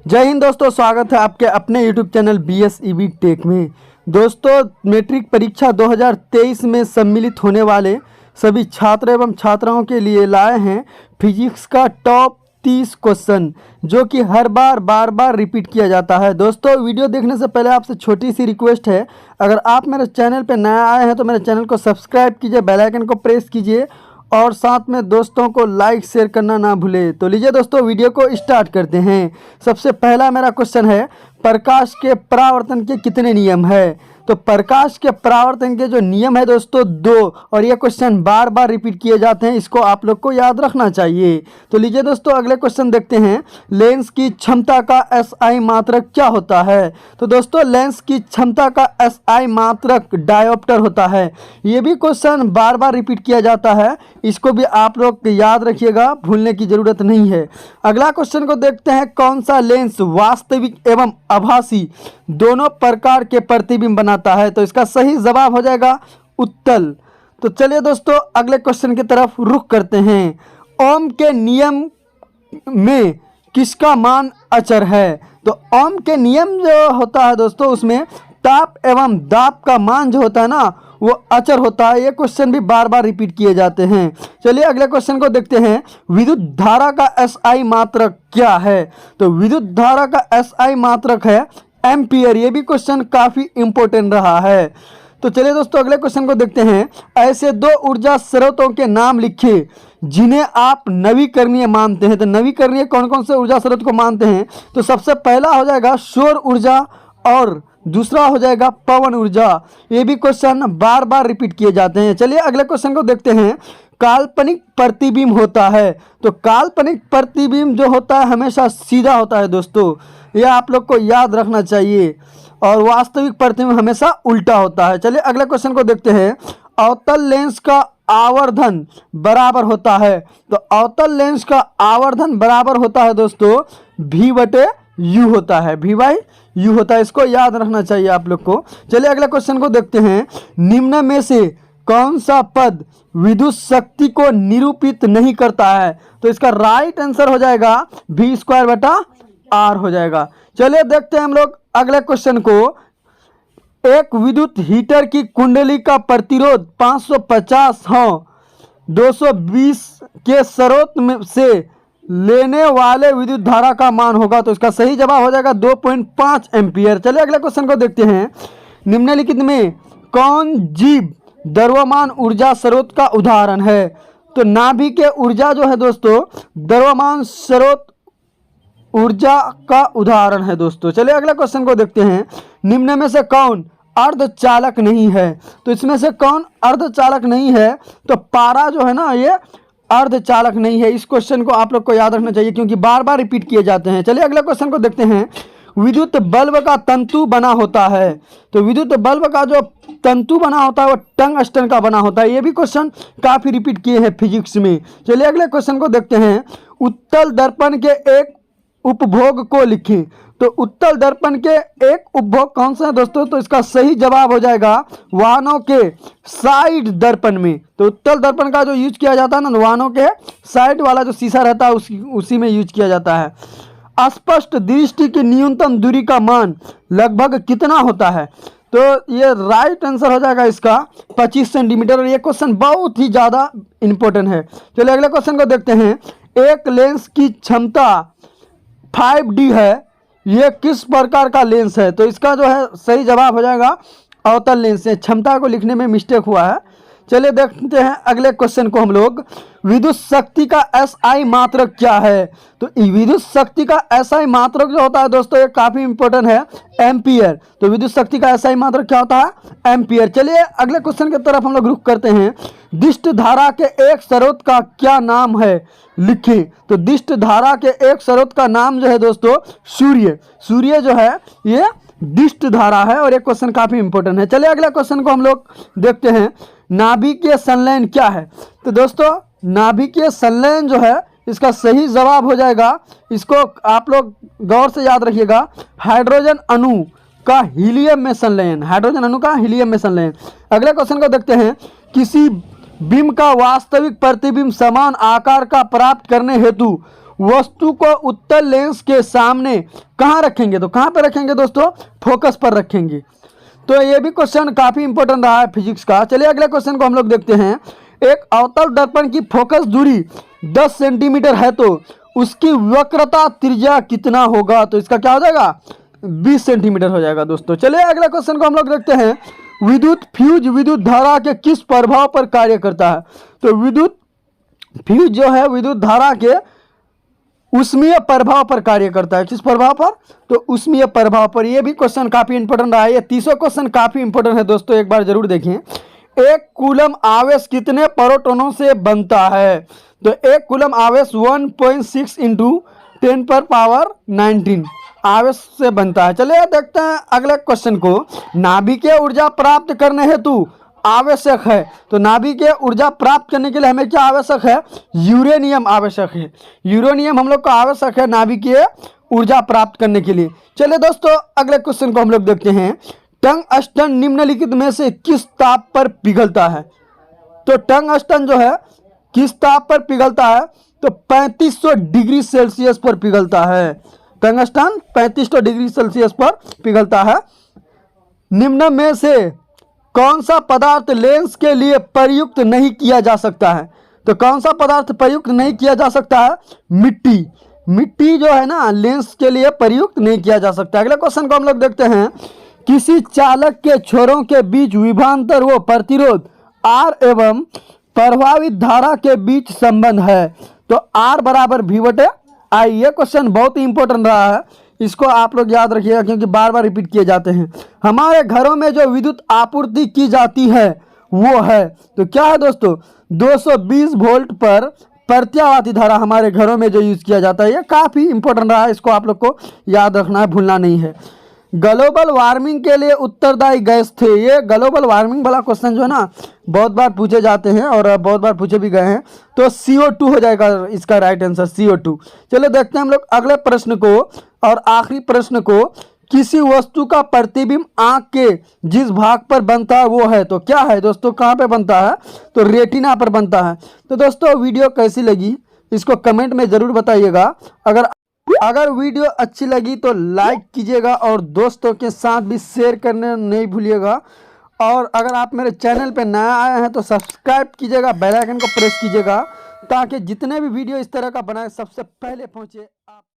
जय हिंद दोस्तों, स्वागत है आपके अपने यूट्यूब चैनल BSEB टेक में। दोस्तों, मैट्रिक परीक्षा 2023 में सम्मिलित होने वाले सभी छात्र एवं छात्राओं के लिए लाए हैं फिजिक्स का टॉप 30 क्वेश्चन, जो कि हर बार बार रिपीट किया जाता है। दोस्तों, वीडियो देखने से पहले आपसे छोटी सी रिक्वेस्ट है, अगर आप मेरे चैनल पर नए आए हैं तो मेरे चैनल को सब्सक्राइब कीजिए, बेल आइकन को प्रेस कीजिए और साथ में दोस्तों को लाइक शेयर करना ना भूले। तो लीजिए दोस्तों, वीडियो को स्टार्ट करते हैं। सबसे पहला मेरा क्वेश्चन है, प्रकाश के परावर्तन के कितने नियम है? तो प्रकाश के परावर्तन के जो नियम है दोस्तों 2, और ये क्वेश्चन बार बार रिपीट किए जाते हैं, इसको आप लोग को याद रखना चाहिए। तो लीजिए दोस्तों, अगले क्वेश्चन देखते हैं। लेंस की क्षमता का SI मात्रक क्या होता है? तो दोस्तों, लेंस की क्षमता का SI मात्रक डायोप्टर होता है। ये भी क्वेश्चन बार बार रिपीट किया जाता है, इसको भी आप लोग याद रखिएगा, भूलने की जरूरत नहीं है। अगला क्वेश्चन को देखते हैं। कौन सा लेंस वास्तविक एवं आभासी दोनों प्रकार के प्रतिबिंब बनाता है? तो इसका सही जवाब हो जाएगा उत्तल। तो चलिए दोस्तों, अगले क्वेश्चन की तरफ रुख करते हैं। ओम के नियम में किसका मान अचर है? तो ओम के नियम जो होता है दोस्तों, उसमें ताप एवं दाब का मान जो होता है ना, वो अचर होता है। ये क्वेश्चन भी बार बार रिपीट किए जाते हैं। चलिए अगले क्वेश्चन को देखते हैं। विद्युत धारा का SI मात्रक क्या है? तो विद्युत धारा का SI मात्रक है एम्पियर। ये भी क्वेश्चन काफी इंपॉर्टेंट रहा है। तो चलिए दोस्तों, अगले क्वेश्चन को देखते हैं। ऐसे 2 ऊर्जा स्रोतों के नाम लिखिए जिन्हें आप नवीकरणीय मानते हैं। तो नवीकरणीय कौन कौन से ऊर्जा स्रोत को मानते हैं? तो सबसे पहला हो जाएगा सौर ऊर्जा और दूसरा हो जाएगा पवन ऊर्जा। ये भी क्वेश्चन बार बार रिपीट किए जाते हैं। चलिए अगले क्वेश्चन को देखते हैं। काल्पनिक प्रतिबिंब होता है। तो काल्पनिक प्रतिबिंब जो होता है हमेशा सीधा होता है दोस्तों, यह आप लोग को याद रखना चाहिए, और वास्तविक प्रतिबिंब हमेशा उल्टा होता है। चलिए अगले क्वेश्चन को देखते हैं। अवतल लेंस का आवर्धन बराबर होता है। तो अवतल लेंस का आवर्धन बराबर होता है दोस्तों V/U होता है, V/U होता है। इसको याद रखना चाहिए आप लोग को। चलिए अगले क्वेश्चन को देखते हैं। निम्न में से कौन सा पद विद्युत शक्ति को निरूपित नहीं करता है? तो इसका राइट आंसर हो जाएगा V²/R हो जाएगा। चलिए देखते हैं हम लोग अगले क्वेश्चन को। एक विद्युत हीटर की कुंडली का प्रतिरोध 550 हो 220 के स्रोत में से लेने वाले विद्युत धारा का मान होगा। तो इसका सही जवाब हो जाएगा 2.5 एम्पियर। चलिए अगले क्वेश्चन को देखते हैं। निम्नलिखित में कौन जीव द्रव्यमान ऊर्जा स्रोत का उदाहरण है? तो नाभिकीय ऊर्जा जो है दोस्तों, द्रव्यमान स्रोत ऊर्जा का उदाहरण है दोस्तों। चलिए अगले क्वेश्चन को देखते हैं। निम्न में से कौन अर्धचालक नहीं है? तो इसमें से कौन अर्धचालक नहीं है? तो पारा जो है ना, ये अर्धचालक नहीं है। इस क्वेश्चन को आप लोग को याद रखना चाहिए, क्योंकि बार बार रिपीट किए जाते हैं। चलिए अगले क्वेश्चन को देखते हैं। विद्युत बल्ब का तंतु बना होता है। तो विद्युत बल्ब का जो तंतु बना होता है वो टंगस्टन का बना होता है। ये भी क्वेश्चन काफी रिपीट किए हैं फिजिक्स में। चलिए अगले क्वेश्चन को देखते हैं। उत्तल दर्पण के एक उपभोग को लिखें। तो उत्तल दर्पण के एक उपभोग कौन सा है दोस्तों? तो इसका सही जवाब हो जाएगा वाहनों के साइड दर्पण में। तो उत्तल दर्पण का जो यूज किया जाता है ना, वाहनों के साइड वाला जो शीशा रहता है उसी में यूज किया जाता है। स्पष्ट दृष्टि की न्यूनतम दूरी का मान लगभग कितना होता है? तो ये राइट आंसर हो जाएगा इसका 25 सेंटीमीटर। और ये क्वेश्चन बहुत ही ज़्यादा इंपॉर्टेंट है। चलिए अगले क्वेश्चन को देखते हैं। एक लेंस की क्षमता 5D है, ये किस प्रकार का लेंस है? तो इसका जो है सही जवाब हो जाएगा अवतल लेंस से। क्षमता को लिखने में मिस्टेक हुआ है। चलिए देखते हैं अगले क्वेश्चन को हम लोग। विद्युत शक्ति का SI मात्रक क्या है? तो विद्युत शक्ति का SI मात्रक जो होता है दोस्तों, ये काफी इंपॉर्टेंट है, एम्पियर। तो विद्युत शक्ति का SI मात्रक क्या होता है? एम्पियर। चलिए अगले क्वेश्चन की तरफ हम लोग रुख करते हैं। दिष्ट धारा के एक स्रोत का क्या नाम है? लिखें। तो दिष्ट धारा के एक स्रोत का नाम जो है दोस्तों सूर्य। सूर्य जो है ये दिष्ट धारा है, और ये क्वेश्चन काफी इंपॉर्टेंट है। चलिए अगले क्वेश्चन को हम लोग देखते हैं। नाभिकीय संलयन क्या है? तो दोस्तों, नाभिकीय संलयन जो है इसका सही जवाब हो जाएगा, इसको आप लोग गौर से याद रखिएगा, हाइड्रोजन अणु का हीलियम में संलयन। हाइड्रोजन अणु का हीलियम में संलयन। अगले क्वेश्चन को देखते हैं। किसी बिंब का वास्तविक प्रतिबिंब समान आकार का प्राप्त करने हेतु वस्तु को उत्तल लेंस के सामने कहाँ रखेंगे, तो कहाँ पे रखेंगे दोस्तों, फोकस पर रखेंगे। तो ये भी क्वेश्चन काफी इंपॉर्टेंट रहा है फिजिक्स का। चलिए अगले क्वेश्चन को हम लोग देखते हैं। एक अवतल दर्पण की फोकस दूरी 10 सेंटीमीटर है तो उसकी वक्रता त्रिज्या कितना होगा, तो इसका क्या हो जाएगा, 20 सेंटीमीटर हो जाएगा दोस्तों। चलिए अगले क्वेश्चन को हम लोग देखते हैं। विद्युत फ्यूज विद्युत धारा के किस प्रभाव पर कार्य करता है, तो विद्युत फ्यूज जो है विद्युत धारा के उष्मीय प्रभाव पर कार्य करता है। किस प्रभाव पर, तो उष्मीय प्रभाव पर। ये भी क्वेश्चन काफी इंपॉर्टेंट रहा है। ये तीसरा क्वेश्चन काफी इंपॉर्टेंट है दोस्तों, एक बार जरूर देखें। एक कूलम आवेश कितने प्रोटॉनों से बनता है, तो एक कूलम आवेश 1.6 × 10⁻19 आवेश से बनता है। चलिए देखते हैं अगले क्वेश्चन को। नाभिकीय ऊर्जा प्राप्त करने हेतु आवश्यक है, तो नाभिकीय ऊर्जा प्राप्त करने के लिए हमें क्या आवश्यक है, यूरेनियम आवश्यक है। यूरेनियम हम लोग को आवश्यक है नाभिकीय ऊर्जा प्राप्त करने के लिए। चलिए दोस्तों अगले क्वेश्चन को हम लोग देखते हैं। टंगस्टन निम्नलिखित में से किस ताप पर पिघलता है, तो टंगस्टन जो है किस ताप पर पिघलता है, तो 3500 डिग्री सेल्सियस पर पिघलता है। टंगस्टन 3500 डिग्री सेल्सियस पर पिघलता है। निम्न में से कौन सा पदार्थ लेंस के लिए प्रयुक्त नहीं किया जा सकता है, तो कौन सा पदार्थ प्रयुक्त नहीं किया जा सकता है, मिट्टी। मिट्टी जो है ना लेंस के लिए प्रयुक्त नहीं किया जा सकता। अगले क्वेश्चन को हम लोग देखते हैं। किसी चालक के छोरों के बीच विभवांतर व प्रतिरोध R एवं प्रभावित धारा के बीच संबंध है, तो R = V/I। ये क्वेश्चन बहुत ही इंपॉर्टेंट रहा है, इसको आप लोग याद रखिएगा क्योंकि बार बार रिपीट किए जाते हैं। हमारे घरों में जो विद्युत आपूर्ति की जाती है वो है, तो क्या है दोस्तों, 220 वोल्ट पर प्रत्यावर्ती धारा हमारे घरों में जो यूज किया जाता है। ये काफी इंपॉर्टेंट रहा है, इसको आप लोग को याद रखना है, भूलना नहीं है। ग्लोबल वार्मिंग के लिए उत्तरदायी गैस थे। ये ग्लोबल वार्मिंग वाला क्वेश्चन जो है ना बहुत बार पूछे जाते हैं और बहुत बार पूछे भी गए हैं, तो CO2 हो जाएगा इसका राइट आंसर, CO2। चलो देखते हैं हम लोग अगले प्रश्न को और आखिरी प्रश्न को। किसी वस्तु का प्रतिबिंब आंख के जिस भाग पर बनता है वो है, तो क्या है दोस्तों, कहाँ पे बनता है, तो रेटिना पर बनता है। तो दोस्तों वीडियो कैसी लगी इसको कमेंट में जरूर बताइएगा। अगर वीडियो अच्छी लगी तो लाइक कीजिएगा और दोस्तों के साथ भी शेयर करने नहीं भूलिएगा। और अगर आप मेरे चैनल पे नया आए हैं तो सब्सक्राइब कीजिएगा, बेल आइकन को प्रेस कीजिएगा ताकि जितने भी वीडियो इस तरह का बनाए सबसे पहले पहुंचे आप।